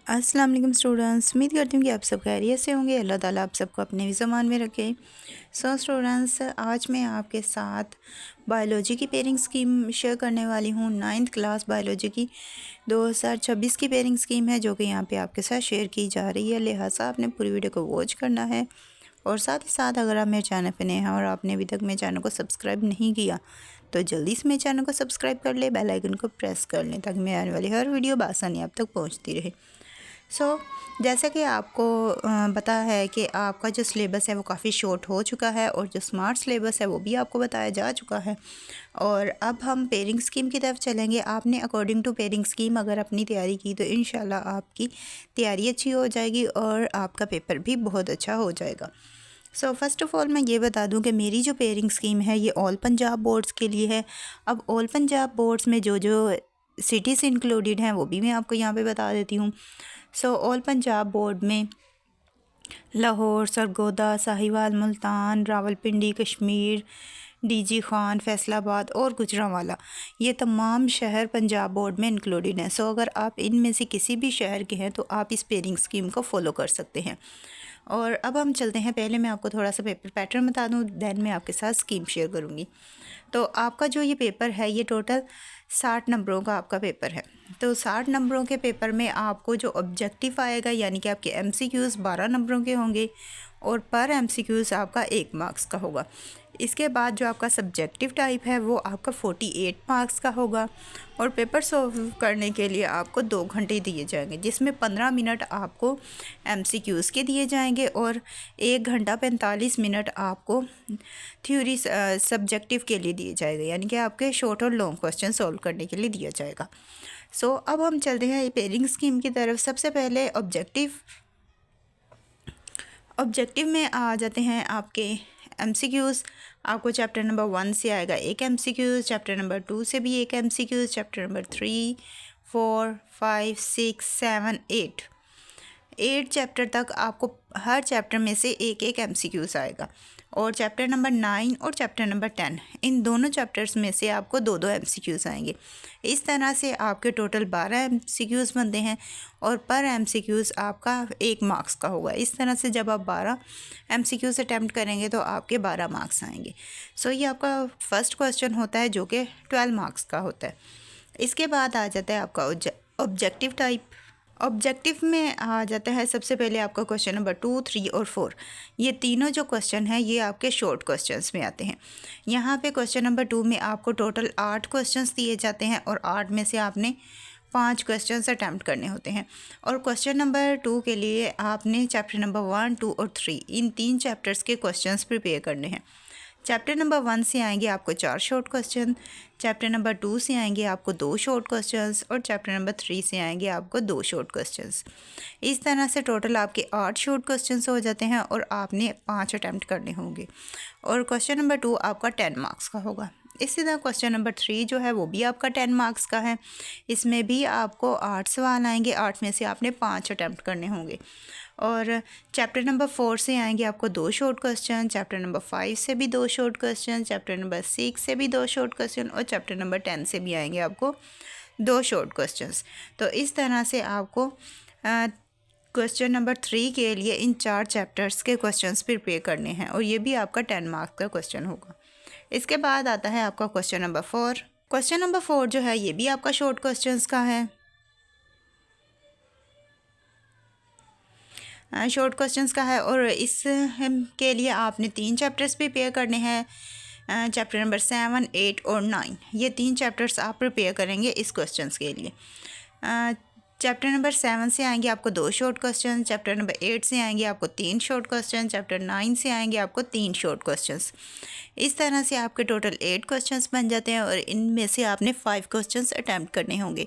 अस्सलाम वालेकुम स्टूडेंट्स, उम्मीद करती हूँ कि आप सब खैरियत से होंगे। अल्लाह ताला आप सबको अपने भी ज़मान में रखे। स्टूडेंट्स, आज मैं आपके साथ बायोलॉजी की पेयरिंग स्कीम शेयर करने वाली हूँ। 9th क्लास बायोलॉजी की 2026 की पेयरिंग स्कीम है, जो कि यहाँ पे आपके साथ शेयर की जा रही है। लिहाजा आपने पूरी वीडियो को वॉच करना है। और साथ ही साथ अगर आप मेरे चैनल पर नए हैं और आपने अभी तक मेरे चैनल को सब्सक्राइब नहीं किया, तो जल्दी से मेरे चैनल को सब्सक्राइब कर ले, बेल आइकन को प्रेस कर लें, ताकि मेरे आने वाली हर वीडियो बआसानी आप तक पहुँचती रहे। जैसा कि आपको पता है कि आपका जो सिलेबस है वो काफ़ी शॉर्ट हो चुका है, और जो स्मार्ट सिलेबस है वो भी आपको बताया जा चुका है। और अब हम पेयरिंग स्कीम की तरफ चलेंगे। आपने अकॉर्डिंग टू पेयरिंग स्कीम अगर अपनी तैयारी की, तो इंशाल्लाह आपकी तैयारी अच्छी हो जाएगी और आपका पेपर भी बहुत अच्छा हो जाएगा। फ़र्स्ट ऑफ़ ऑल मैं ये बता दूं कि मेरी जो पेयरिंग स्कीम है ये ऑल पंजाब बोर्ड्स के लिए है। अब ऑल पंजाब बोर्ड्स में जो जो सिटीज़ इंक्लूडेड हैं वो भी मैं आपको यहाँ पे बता देती हूँ। ऑल पंजाब बोर्ड में लाहौर, सरगोदा, साहिवाल, मुल्तान, रावलपिंडी, कश्मीर, डीजी खान, फैसलाबाद और गुजरांवाला, ये तमाम शहर पंजाब बोर्ड में इंक्लूडेड हैं। अगर आप इनमें से किसी भी शहर के हैं तो आप इस पेयरिंग स्कीम को फॉलो कर सकते हैं। और अब हम चलते हैं, पहले मैं आपको थोड़ा सा पेपर पैटर्न बता दूं, दैन मैं आपके साथ स्कीम शेयर करूंगी। तो आपका जो ये पेपर है ये टोटल 60 नंबरों का आपका पेपर है। तो 60 नंबरों के पेपर में आपको जो ऑब्जेक्टिव आएगा, यानी कि आपके MCQs 12 नंबरों के होंगे और पर MCQs आपका 1 मार्क्स का होगा। इसके बाद जो आपका सब्जेक्टिव टाइप है वो आपका 48 मार्क्स का होगा। और पेपर सॉल्व करने के लिए आपको 2 घंटे दिए जाएंगे, जिसमें 15 मिनट आपको MCQs के दिए जाएंगे और 1 घंटा 45 मिनट आपको थ्योरी सब्जेक्टिव के लिए दिए जाएगा, यानी कि आपके शॉर्ट और लॉन्ग क्वेश्चन सॉल्व करने के लिए दिया जाएगा। अब हम चलते हैं पेयरिंग स्कीम की तरफ। सबसे पहले ऑब्जेक्टिव में आ जाते हैं आपके MCQs। आपको चैप्टर नंबर 1 से आएगा 1 MCQ, चैप्टर नंबर 2 से भी 1 MCQ, चैप्टर नंबर 3, 4, 5, 6, 7, 8 चैप्टर तक आपको हर चैप्टर में से एक एक MCQs आएगा। और चैप्टर नंबर 9 और चैप्टर नंबर 10, इन दोनों चैप्टर्स में से आपको 2-2 MCQs आएंगे। इस तरह से आपके टोटल 12 MCQs बनते हैं और पर MCQs आपका 1 मार्क्स का होगा। इस तरह से जब आप 12 MCQs अटैम्प्ट करेंगे तो आपके 12 मार्क्स आएंगे। ये आपका फर्स्ट क्वेश्चन होता है, जो कि 12 मार्क्स का होता है। इसके बाद आ जाता है आपका ऑब्जेक्टिव टाइप। ऑब्जेक्टिव में आ जाता है सबसे पहले आपका क्वेश्चन नंबर 2, 3 और 4। ये तीनों जो क्वेश्चन हैं ये आपके शॉर्ट क्वेश्चंस में आते हैं। यहाँ पे क्वेश्चन नंबर 2 में आपको टोटल 8 क्वेश्चंस दिए जाते हैं और 8 में से आपने 5 क्वेश्चंस अटैम्प्ट करने होते हैं। और क्वेश्चन नंबर 2 के लिए आपने चैप्टर नंबर 1, 2 और 3, इन 3 चैप्टर्स के क्वेश्चंस प्रिपेयर करने हैं। चैप्टर नंबर 1 से आएंगे आपको 4 शॉर्ट क्वेश्चन, चैप्टर नंबर 2 से आएंगे आपको 2 शॉर्ट क्वेश्चंस और चैप्टर नंबर 3 से आएंगे आपको 2 शॉर्ट क्वेश्चंस। इस तरह से टोटल आपके 8 शॉर्ट क्वेश्चंस हो जाते हैं और आपने 5 अटैम्प्ट करने होंगे। और क्वेश्चन नंबर 2 आपका 10 मार्क्स का होगा। इसी तरह क्वेश्चन नंबर 3 जो है वो भी आपका 10 मार्क्स का है। इसमें भी आपको 8 सवाल आएंगे, 8 में से आपने 5 अटैम्प्ट करने होंगे। और चैप्टर नंबर 4 से आएंगे आपको 2 शॉर्ट क्वेश्चन, चैप्टर नंबर 5 से भी 2 शॉर्ट क्वेश्चन, चैप्टर नंबर 6 से भी 2 शॉर्ट क्वेश्चन और चैप्टर नंबर 10 से भी आएंगे आपको 2 शॉर्ट क्वेश्चंस। तो इस तरह से आपको क्वेश्चन नंबर 3 के लिए इन 4 चैप्टर्स के क्वेश्चंस प्रिपेयर करने हैं और ये भी आपका 10 मार्क्स का क्वेश्चन होगा। इसके बाद आता है आपका क्वेश्चन नंबर 4। क्वेश्चन नंबर 4 जो है ये भी आपका शॉर्ट क्वेश्चंस का है। शॉर्ट क्वेश्चंस का है और इस के लिए आपने 3 चैप्टर्स प्रिपेयर करने हैं। चैप्टर नंबर 7, 8 और 9, ये 3 चैप्टर्स आप प्रिपेयर करेंगे इस क्वेश्चंस के लिए। चैप्टर नंबर 7 से आएंगे आपको 2 शॉर्ट क्वेश्चन, चैप्टर नंबर 8 से आएंगे आपको 3 शॉर्ट क्वेश्चन, चैप्टर 9 से आएंगे आपको 3 शॉर्ट क्वेश्चंस। इस तरह से आपके टोटल 8 क्वेश्चंस बन जाते हैं और इनमें से आपने 5 क्वेश्चंस अटैम्प्ट करने होंगे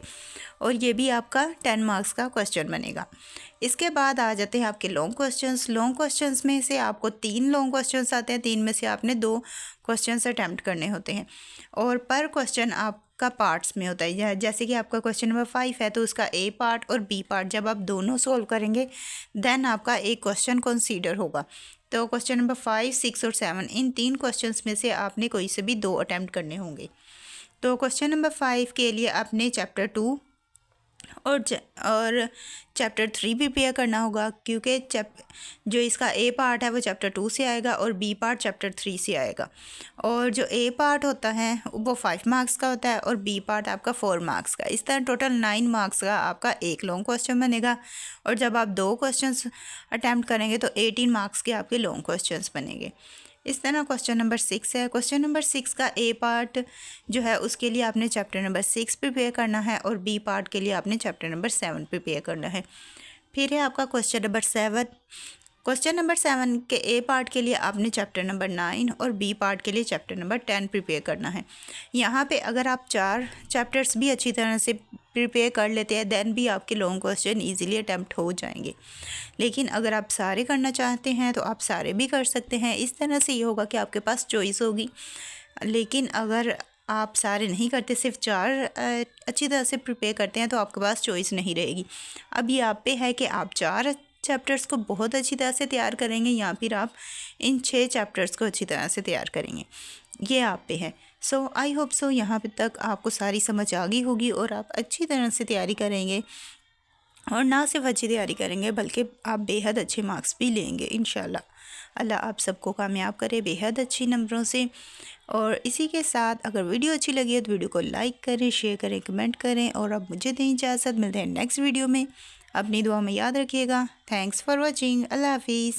और ये भी आपका 10 मार्क्स का क्वेश्चन बनेगा। इसके बाद आ जाते हैं आपके लॉन्ग क्वेश्चंस। लॉन्ग क्वेश्चंस में से आपको 3 लॉन्ग क्वेश्चंस आते हैं, 3 में से आपने 2 क्वेश्चंस अटैम्प्ट करने होते हैं और पर क्वेश्चन आपका पार्ट्स में होता है। जैसे कि आपका क्वेश्चन नंबर 5 है तो उसका A पार्ट और B पार्ट जब आप दोनों सोल्व करेंगे देन आपका एक क्वेश्चन कंसीडर होगा। तो क्वेश्चन नंबर 5, 6 और 7, इन 3 क्वेश्चंस में से आपने कोई से भी 2 अटैम्प्ट करने होंगे। तो क्वेश्चन नंबर 5 के लिए आपने चैप्टर 2 और चैप्टर 3 प्रिपेयर करना होगा, क्योंकि जो इसका ए पार्ट है वो चैप्टर 2 से आएगा और बी पार्ट चैप्टर 3 से आएगा। और जो ए पार्ट होता है वो 5 मार्क्स का होता है और बी पार्ट आपका 4 मार्क्स का। इस तरह टोटल 9 मार्क्स का आपका एक लॉन्ग क्वेश्चन बनेगा। और जब आप 2 क्वेश्चंस अटैम्प्ट करेंगे तो 18 मार्क्स के आपके लॉन्ग क्वेश्चंस बनेंगे। इस तरह क्वेश्चन नंबर 6 है। क्वेश्चन नंबर 6 का ए पार्ट जो है उसके लिए आपने चैप्टर नंबर 6 प्रिपेयर करना है और बी पार्ट के लिए आपने चैप्टर नंबर 7 प्रिपेयर करना है। फिर है आपका क्वेश्चन नंबर 7। क्वेश्चन नंबर 7 के ए पार्ट के लिए आपने चैप्टर नंबर 9 और बी पार्ट के लिए चैप्टर नंबर 10 प्रिपेयर करना है। यहाँ पे अगर आप 4 चैप्टर्स भी अच्छी तरह से प्रिपेयर कर लेते हैं दैन भी आपके लॉन्ग क्वेश्चन इजीली अटैम्प्ट हो जाएंगे। लेकिन अगर आप सारे करना चाहते हैं तो आप सारे भी कर सकते हैं। इस तरह से ये होगा कि आपके पास चॉइस होगी। लेकिन अगर आप सारे नहीं करते, सिर्फ 4 अच्छी तरह से प्रिपेयर करते हैं तो आपके पास चॉइस नहीं रहेगी। अब ये आप पे है कि आप 4 चैप्टर्स को बहुत अच्छी तरह से तैयार करेंगे या फिर आप इन 6 चैप्टर्स को अच्छी तरह से तैयार करेंगे, ये आप पे है। सो आई होप सो यहाँ पे तक आपको सारी समझ आ गई होगी और आप अच्छी तरह से तैयारी करेंगे। और ना सिर्फ अच्छी तैयारी करेंगे बल्कि आप बेहद अच्छे मार्क्स भी लेंगे इंशाल्लाह। अल्लाह आप सबको कामयाब करे बेहद अच्छी नंबरों से। और इसी के साथ अगर वीडियो अच्छी लगी है तो वीडियो को लाइक करें, शेयर करें, कमेंट करें। और अब मुझे दें इजाज़त, मिलते हैं नेक्स्ट वीडियो में। अपनी दुआ में याद रखिएगा। Thanks for watching. अल्लाह हाफिज़।